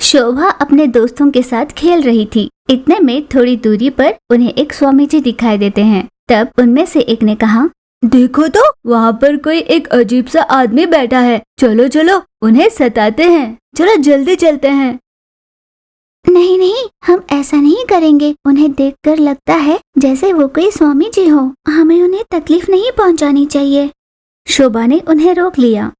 शोभा अपने दोस्तों के साथ खेल रही थी। इतने में थोड़ी दूरी पर उन्हें एक स्वामी जी दिखाई देते हैं। तब उनमें से एक ने कहा, देखो तो वहाँ पर कोई एक अजीब सा आदमी बैठा है। चलो चलो उन्हें सताते हैं, चलो जल्दी चलते हैं। नहीं नहीं, हम ऐसा नहीं करेंगे। उन्हें देखकर लगता है जैसे वो कोई स्वामी जी हो। हमें उन्हें तकलीफ नहीं पहुँचानी चाहिए। शोभा ने उन्हें रोक लिया।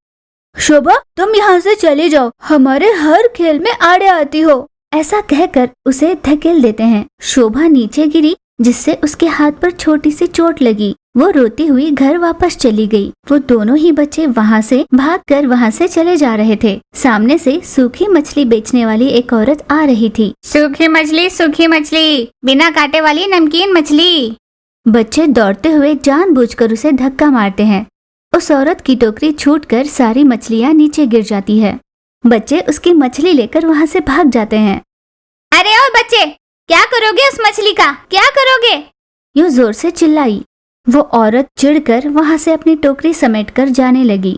शोभा, तुम यहाँ से चले जाओ, हमारे हर खेल में आड़े आती हो। ऐसा कहकर उसे धकेल देते हैं। शोभा नीचे गिरी, जिससे उसके हाथ पर छोटी सी चोट लगी। वो रोती हुई घर वापस चली गई। वो दोनों ही बच्चे वहाँ से भागकर वहाँ से चले जा रहे थे। सामने से सूखी मछली बेचने वाली एक औरत आ रही थी। सूखी मछली, बिना कांटे वाली नमकीन मछली। बच्चे दौड़ते हुए जानबूझकर उसे धक्का मारते हैं। उस औरत की टोकरी छूटकर सारी मछलियाँ नीचे गिर जाती है। बच्चे उसकी मछली लेकर वहाँ से भाग जाते हैं। अरे ओ बच्चे, क्या करोगे उस मछली का, क्या करोगे? यूं जोर से चिल्लाई। वो औरत चिढ़कर वहाँ से अपनी टोकरी समेटकर जाने लगी।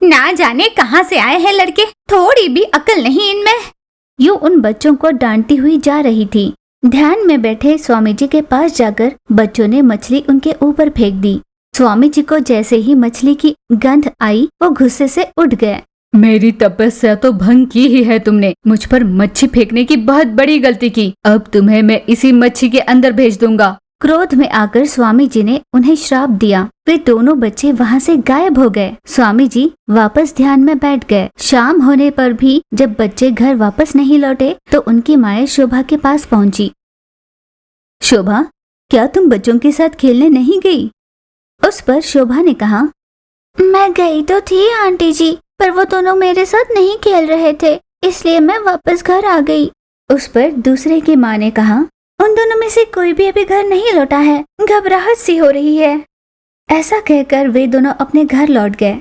ना जाने कहाँ से आए हैं लड़के, थोड़ी भी अकल नहीं इनमें। यूं उन बच्चों को डांटती हुई जा रही थी। ध्यान में बैठे स्वामी जी के पास जाकर बच्चों ने मछली उनके ऊपर फेंक दी। स्वामी जी को जैसे ही मछली की गंध आई, वो गुस्से से उठ गए। मेरी तपस्या तो भंग की ही है तुमने। मुझ पर मच्छी फेंकने की बहुत बड़ी गलती की। अब तुम्हें मैं इसी मच्छी के अंदर भेज दूंगा। क्रोध में आकर स्वामी जी ने उन्हें श्राप दिया। वे दोनों बच्चे वहाँ से गायब हो गए। स्वामी जी वापस ध्यान में बैठ गए। शाम होने पर भी जब बच्चे घर वापस नहीं लौटे तो उनकी माँ शोभा के पास पहुँची। शोभा, क्या तुम बच्चों के साथ खेलने नहीं गई? उस पर शोभा ने कहा, मैं गई तो थी आंटी जी, पर वो दोनों मेरे साथ नहीं खेल रहे थे, इसलिए मैं वापस घर आ गई। उस पर दूसरे की माँ ने कहा, उन दोनों में से कोई भी अभी घर नहीं लौटा है, घबराहट सी हो रही है। ऐसा कहकर वे दोनों अपने घर लौट गए।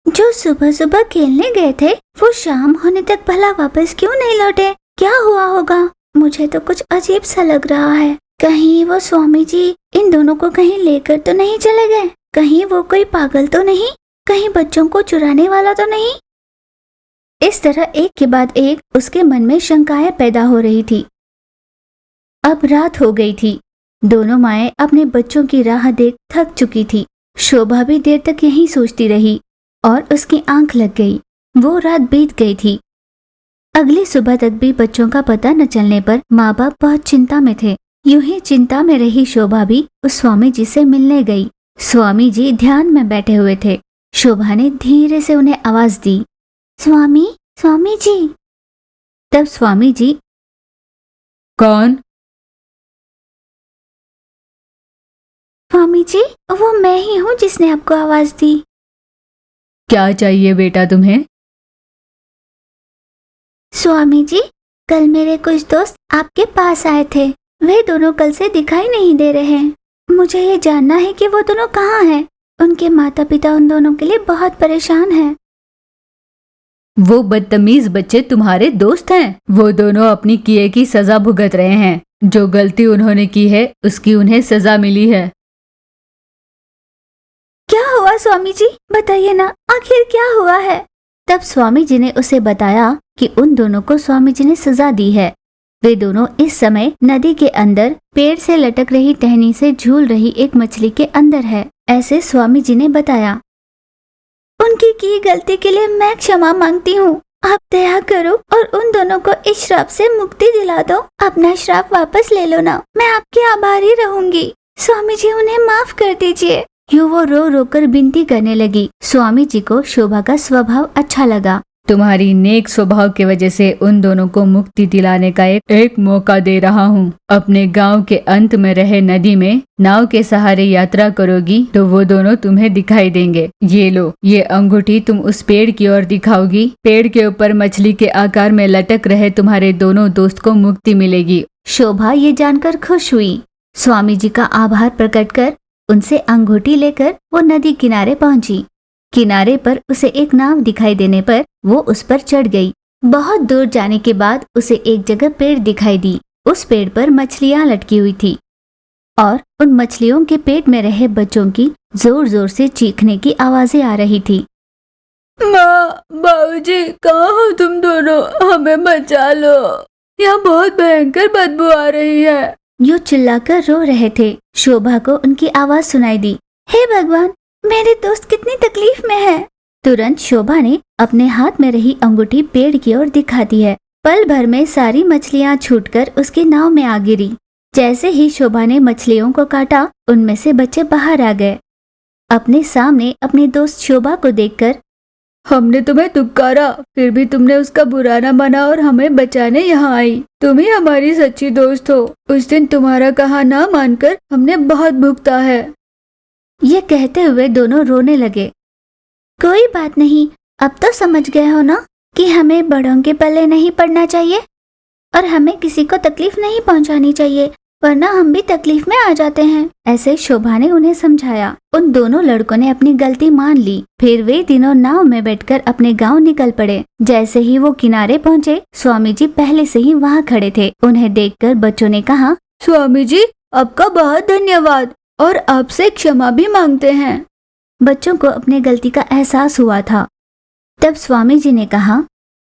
जो सुबह सुबह खेलने गए थे वो शाम होने तक भला वापस क्यों नहीं लौटे? क्या हुआ होगा? मुझे तो कुछ अजीब सा लग रहा है। कहीं वो स्वामी जी इन दोनों को कहीं लेकर तो नहीं चले गए? कहीं वो कोई पागल तो नहीं? कहीं बच्चों को चुराने वाला तो नहीं? इस तरह एक के बाद एक उसके मन में शंकाएं पैदा हो रही थी। अब रात हो गई थी। दोनों माएं अपने बच्चों की राह देख थक चुकी थी। शोभा भी देर तक यही सोचती रही और उसकी आंख लग गई। वो रात बीत गई थी। अगली सुबह तक भी बच्चों का पता न चलने पर माँ बाप बहुत चिंता में थे। यूं ही चिंता में रही शोभा भी उस स्वामी जी से मिलने गई। स्वामी जी ध्यान में बैठे हुए थे। शोभा ने धीरे से उन्हें आवाज दी, स्वामी, स्वामी जी। तब स्वामी जी, कौन? स्वामी जी, वो मैं ही हूँ जिसने आपको आवाज दी। क्या चाहिए बेटा तुम्हें? स्वामी जी, कल मेरे कुछ दोस्त आपके पास आए थे। वे दोनों कल से दिखाई नहीं दे रहे हैं। मुझे ये जानना है कि वो दोनों कहाँ हैं। उनके माता पिता उन दोनों के लिए बहुत परेशान हैं। वो बदतमीज बच्चे तुम्हारे दोस्त हैं। वो दोनों अपनी किए की सजा भुगत रहे हैं। जो गलती उन्होंने की है उसकी उन्हें सजा मिली है। क्या हुआ स्वामी जी, बताइए ना, आखिर क्या हुआ है? तब स्वामी जी ने उसे बताया कि उन दोनों को स्वामी जी ने सजा दी है। वे दोनों इस समय नदी के अंदर पेड़ से लटक रही टहनी से झूल रही एक मछली के अंदर है। ऐसे स्वामी जी ने बताया। उनकी की गलती के लिए मैं क्षमा मांगती हूँ। आप दया करो और उन दोनों को इस श्राप से मुक्ति दिला दो। अपना श्राप वापस ले लो ना, मैं आपकी आभारी रहूंगी। स्वामी जी, उन्हें माफ कर दीजिए। यूं वो रो रो कर विनती करने लगी। स्वामी जी को शोभा का स्वभाव अच्छा लगा। तुम्हारी नेक स्वभाव की वजह से उन दोनों को मुक्ति दिलाने का एक मौका दे रहा हूँ। अपने गांव के अंत में रहे नदी में नाव के सहारे यात्रा करोगी तो वो दोनों तुम्हें दिखाई देंगे। ये लो, ये अंगूठी तुम उस पेड़ की ओर दिखाओगी। पेड़ के ऊपर मछली के आकार में लटक रहे तुम्हारे दोनों दोस्त को मुक्ति मिलेगी। शोभा ये जानकर खुश हुई। स्वामी जी का आभार प्रकट कर उनसे अंगूठी लेकर वो नदी किनारे पहुंची। किनारे पर उसे एक नाव दिखाई देने पर वो उस पर चढ़ गई। बहुत दूर जाने के बाद उसे एक जगह पेड़ दिखाई दी। उस पेड़ पर मछलियां लटकी हुई थी और उन मछलियों के पेट में रहे बच्चों की जोर जोर से चीखने की आवाजें आ रही थी। माँ, बाबूजी, कहाँ हो तुम दोनों? हमें बचा लो, यहाँ बहुत भयंकर बदबू आ रही है। यूं चिल्लाकर रो रहे थे। शोभा को उनकी आवाज सुनाई दी। हे भगवान, मेरे दोस्त कितनी तकलीफ में है। तुरंत शोभा ने अपने हाथ में रही अंगूठी पेड़ की ओर दिखा दी है। पल भर में सारी मछलियां छूटकर उसकी नाव में आ गिरी। जैसे ही शोभा ने मछलियों को काटा, उनमें से बच्चे बाहर आ गए। अपने सामने अपनी दोस्त शोभा को देखकर, हमने तुम्हें दुक्कारा, फिर भी तुमने उसका बुरा न माना और हमें बचाने यहाँ आई। तुम ही हमारी सच्ची दोस्त हो। उस दिन तुम्हारा कहा ना मानकर हमने बहुत भुगता है। ये कहते हुए दोनों रोने लगे। कोई बात नहीं, अब तो समझ गए हो ना कि हमें बड़ों के पल्ले नहीं पड़ना चाहिए और हमें किसी को तकलीफ नहीं पहुंचानी चाहिए, वरना हम भी तकलीफ में आ जाते हैं। ऐसे शोभा ने उन्हें समझाया। उन दोनों लड़कों ने अपनी गलती मान ली। फिर वे तीनों नाव में बैठकर अपने गांव निकल पड़े। जैसे ही वो किनारे पहुंचे, स्वामी जी पहले से ही वहां खड़े थे। उन्हें देखकर बच्चों ने कहा, स्वामी जी, आपका बहुत धन्यवाद और आपसे क्षमा भी मांगते हैं। बच्चों को अपनी गलती का एहसास हुआ था। तब स्वामी जी ने कहा,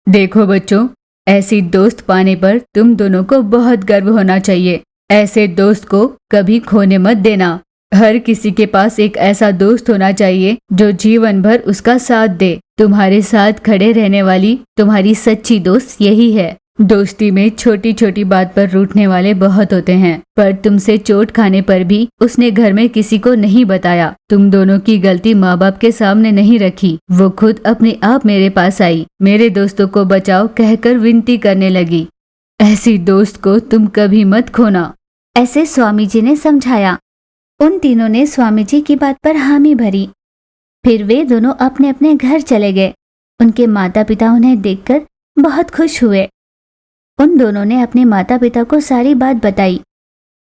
देखो बच्चों, ऐसी दोस्त पाने पर तुम दोनों को बहुत गर्व होना चाहिए। ऐसे दोस्त को कभी खोने मत देना। हर किसी के पास एक ऐसा दोस्त होना चाहिए जो जीवन भर उसका साथ दे। तुम्हारे साथ खड़े रहने वाली तुम्हारी सच्ची दोस्त यही है। दोस्ती में छोटी छोटी बात पर रूठने वाले बहुत होते हैं, पर तुमसे चोट खाने पर भी उसने घर में किसी को नहीं बताया। तुम दोनों की गलती माँ बाप के सामने नहीं रखी। वो खुद अपने आप मेरे पास आई, मेरे दोस्तों को बचाओ कहकर विनती करने लगी। ऐसी दोस्त को तुम कभी मत खोना। ऐसे स्वामी जी ने समझाया। उन तीनों ने स्वामी जी की बात पर हामी भरी। फिर वे दोनों अपने अपने घर चले गए। उनके माता पिता उन्हें देखकर बहुत खुश हुए। उन दोनों ने अपने माता पिता को सारी बात बताई।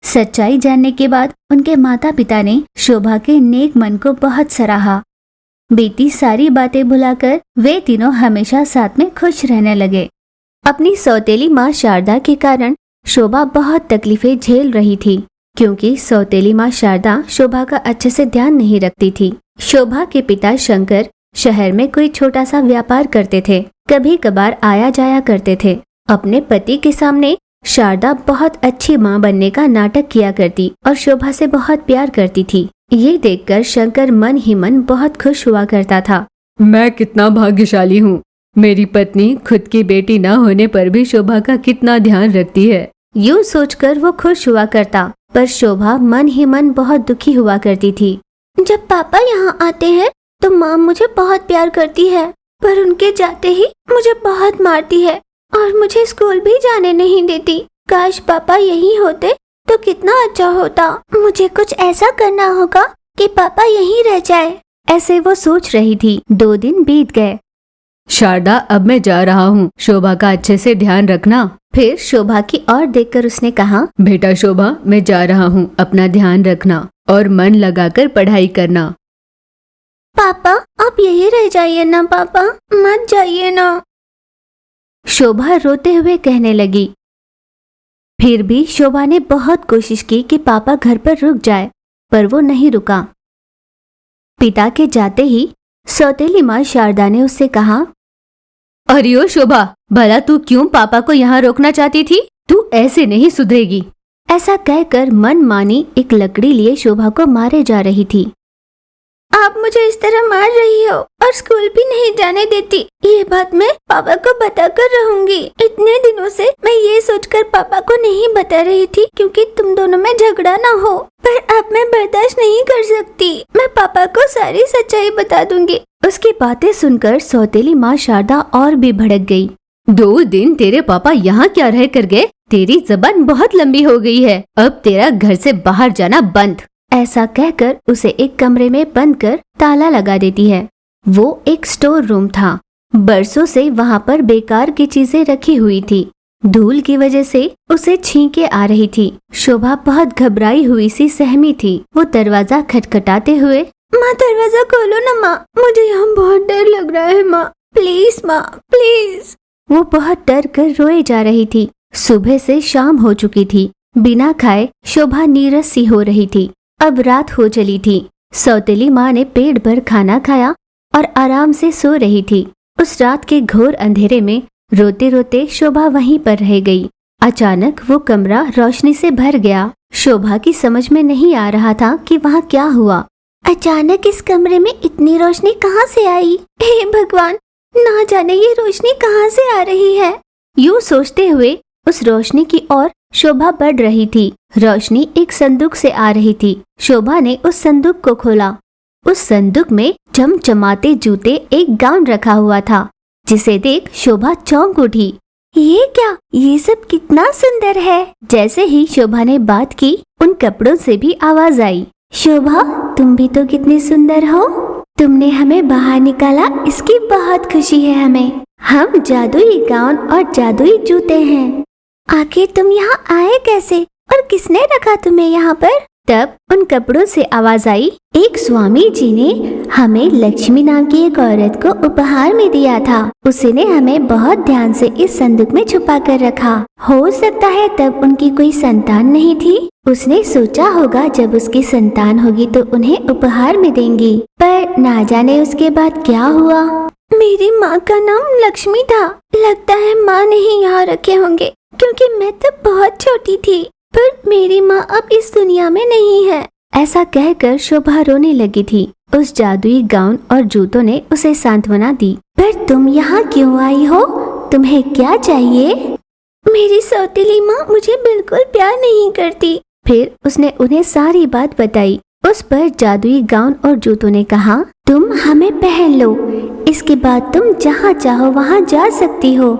सच्चाई जानने के बाद उनके माता पिता ने शोभा के नेक मन को बहुत सराहा। बीती सारी बातें भुलाकर वे तीनों हमेशा साथ में खुश रहने लगे। अपनी सौतेली माँ शारदा के कारण शोभा बहुत तकलीफें झेल रही थी, क्योंकि सौतेली माँ शारदा शोभा का अच्छे से ध्यान नहीं रखती थी। शोभा के पिता शंकर शहर में कोई छोटा सा व्यापार करते थे। कभी कभार आया जाया करते थे। अपने पति के सामने शारदा बहुत अच्छी माँ बनने का नाटक किया करती और शोभा से बहुत प्यार करती थी। ये देखकर शंकर मन ही मन बहुत खुश हुआ करता था। मैं कितना भाग्यशाली हूँ। मेरी पत्नी खुद की बेटी न होने पर भी शोभा का कितना ध्यान रखती है। यूं सोचकर वो खुश हुआ करता, पर शोभा मन ही मन बहुत दुखी हुआ करती थी। जब पापा यहाँ आते हैं तो माँ मुझे बहुत प्यार करती है, पर उनके जाते ही मुझे बहुत मारती है और मुझे स्कूल भी जाने नहीं देती। काश पापा यहीं होते तो कितना अच्छा होता। मुझे कुछ ऐसा करना होगा कि पापा यहीं रह जाए। ऐसे वो सोच रही थी। 2 दिन बीत गए। शारदा, अब मैं जा रहा हूँ। शोभा का अच्छे से ध्यान रखना। फिर शोभा की ओर देखकर उसने कहा, बेटा शोभा, मैं जा रहा हूँ। अपना ध्यान रखना और मन लगाकर पढ़ाई करना। पापा, आप यहीं रह जाइए ना पापा, मत जाइए ना। शोभा रोते हुए कहने लगी। फिर भी शोभा ने बहुत कोशिश की कि पापा घर पर रुक जाए, पर वो नहीं रुका। पिता के जाते ही सौतेली माँ शारदा ने उससे कहा, अरे ओ शोभा, भला तू क्यों पापा को यहाँ रोकना चाहती थी? तू ऐसे नहीं सुधरेगी। ऐसा कहकर मनमानी एक लकड़ी लिए शोभा को मारे जा रही थी। आप मुझे इस तरह मार रही हो और स्कूल भी नहीं जाने देती। ये बात मैं पापा को बताकर रहूंगी। इतने दिनों से मैं ये सोचकर पापा को नहीं बता रही थी क्योंकि तुम दोनों में झगड़ा ना हो, पर अब मैं बर्दाश्त नहीं कर सकती। मैं पापा को सारी सच्चाई बता दूंगी। उसकी बातें सुनकर सौतेली माँ शारदा और भी भड़क गई। 2 दिन तेरे पापा यहाँ क्या रह कर गए? तेरी जबान बहुत लंबी हो गई है। अब तेरा घर से बाहर जाना बंद। ऐसा कहकर उसे एक कमरे में बंद कर ताला लगा देती है। वो एक स्टोर रूम था। बरसों से वहाँ पर बेकार की चीजें रखी हुई थी। धूल की वजह से उसे छींकें आ रही थी। शोभा बहुत घबराई हुई सी सहमी थी। वो दरवाजा खटखटाते हुए, माँ दरवाजा खोलो ना माँ, मुझे यहाँ बहुत डर लग रहा है माँ, प्लीज माँ प्लीज। वो बहुत डर कर रोए जा रही थी। सुबह से शाम हो चुकी थी। बिना खाए शोभा नीरस सी हो रही थी। अब रात हो चली थी। सौतेली माँ ने पेट भर खाना खाया और आराम से सो रही थी। उस रात के घोर अंधेरे में रोते रोते शोभा वहीं पर रह गई। अचानक वो कमरा रोशनी से भर गया। शोभा की समझ में नहीं आ रहा था कि वहाँ क्या हुआ। अचानक इस कमरे में इतनी रोशनी कहाँ से आई? हे भगवान, ना जाने ये रोशनी कहाँ से आ रही है। यूँ सोचते हुए उस रोशनी की ओर शोभा बढ़ रही थी। रोशनी एक संदूक से आ रही थी। शोभा ने उस संदूक को खोला। उस संदूक में चमचमाते जूते एक गाउन रखा हुआ था, जिसे देख शोभा चौंक उठी। ये क्या? ये सब कितना सुंदर है। जैसे ही शोभा ने बात की, उन कपड़ों से भी आवाज आई, शोभा तुम भी तो कितनी सुंदर हो। तुमने हमें बाहर निकाला, इसकी बहुत खुशी है हमें। हम जादुई गाउन और जादुई जूते हैं। आखिर तुम यहाँ आए कैसे और किसने रखा तुम्हें यहाँ पर? तब उन कपड़ों से आवाज आई, एक स्वामी जी ने हमें लक्ष्मी नाम की एक औरत को उपहार में दिया था। उसने हमें बहुत ध्यान से इस संदूक में छुपा कर रखा। हो सकता है तब उनकी कोई संतान नहीं थी। उसने सोचा होगा जब उसकी संतान होगी तो उन्हें उपहार में देंगी, पर ना जाने उसके बाद क्या हुआ। मेरी माँ का नाम लक्ष्मी था। लगता है माँ ने ही यहाँ रखे होंगे, क्योंकि मैं तो बहुत छोटी थी। पर मेरी माँ अब इस दुनिया में नहीं है। ऐसा कहकर शोभा रोने लगी थी। उस जादुई गाउन और जूतों ने उसे सांत्वना दी। पर तुम यहाँ क्यों आई हो? तुम्हें क्या चाहिए? मेरी सौतेली माँ मुझे बिल्कुल प्यार नहीं करती। फिर उसने उन्हें सारी बात बताई। उस पर जादुई गाउन और जूतों ने कहा, तुम हमें पहन लो, इसके बाद तुम जहाँ चाहो वहाँ जा सकती हो।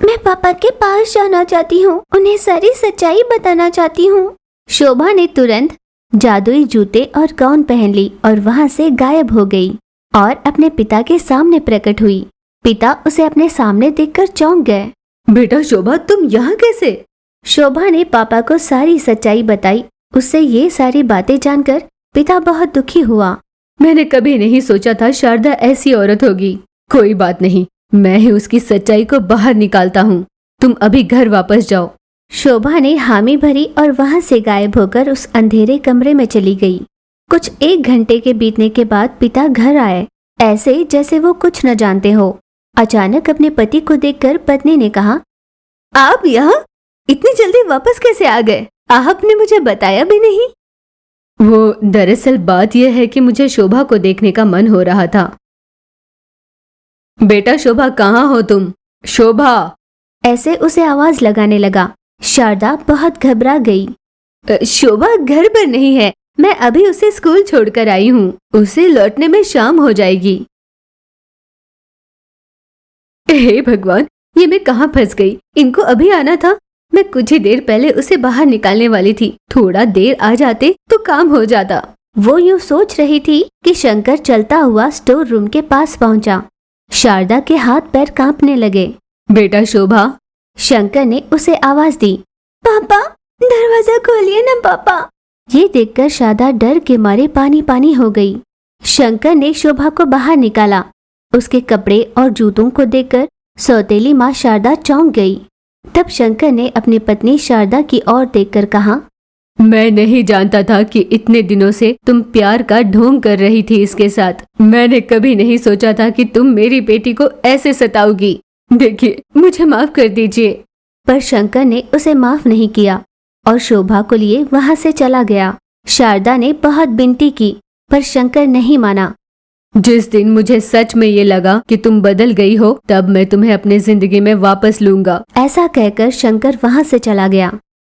मैं पापा के पास जाना चाहती हूँ, उन्हें सारी सच्चाई बताना चाहती हूँ। शोभा ने तुरंत जादुई जूते और गाउन पहन ली और वहाँ से गायब हो गई और अपने पिता के सामने प्रकट हुई। पिता उसे अपने सामने देखकर चौंक गए। बेटा शोभा, तुम यहाँ कैसे? शोभा ने पापा को सारी सच्चाई बताई। उससे ये सारी बातें जानकर पिता बहुत दुखी हुआ। मैंने कभी नहीं सोचा था शारदा ऐसी औरत होगी। कोई बात नहीं, मैं ही उसकी सच्चाई को बाहर निकालता हूँ। तुम अभी घर वापस जाओ। शोभा ने हामी भरी और वहाँ से गायब होकर उस अंधेरे कमरे में चली गई। कुछ 1 घंटे के बीतने के बाद पिता घर आए, ऐसे जैसे वो कुछ न जानते हो। अचानक अपने पति को देखकर पत्नी ने कहा, आप यहाँ इतनी जल्दी वापस कैसे आ गए? आपने मुझे बताया भी नहीं। वो दरअसल बात यह है कि मुझे शोभा को देखने का मन हो रहा था। बेटा शोभा, कहाँ हो तुम? शोभा! ऐसे उसे आवाज लगाने लगा। शारदा बहुत घबरा गई। शोभा घर पर नहीं है, मैं अभी उसे स्कूल छोड़कर आई हूँ। उसे लौटने में शाम हो जाएगी। हे भगवान, ये मैं कहाँ फंस गई? इनको अभी आना था। मैं कुछ ही देर पहले उसे बाहर निकालने वाली थी। थोड़ा देर आ जाते तो काम हो जाता। वो यूँ सोच रही थी कि शंकर चलता हुआ स्टोर रूम के पास पहुँचा। शारदा के हाथ पैर कांपने लगे। बेटा शोभा! शंकर ने उसे आवाज दी। पापा, दरवाजा खोलिए ना पापा। ये देखकर शारदा डर के मारे पानी पानी हो गई। शंकर ने शोभा को बाहर निकाला। उसके कपड़े और जूतों को देखकर सौतेली माँ शारदा चौंक गई। तब शंकर ने अपनी पत्नी शारदा की ओर देखकर कहा, मैं नहीं जानता था कि इतने दिनों से तुम प्यार का ढोंग कर रही थी इसके साथ। मैंने कभी नहीं सोचा था कि तुम मेरी बेटी को ऐसे सताओगी। देखिए, मुझे माफ कर दीजिए। पर शंकर ने उसे माफ नहीं किया और शोभा को लिए वहां से चला गया। शारदा ने बहुत विनती की, पर शंकर नहीं माना। जिस दिन मुझे सच में ये लगा कि तुम बदल गई हो, तब मैं तुम्हें अपनी जिंदगी में वापस लूंगा। ऐसा कहकर शंकर वहां से चला गया।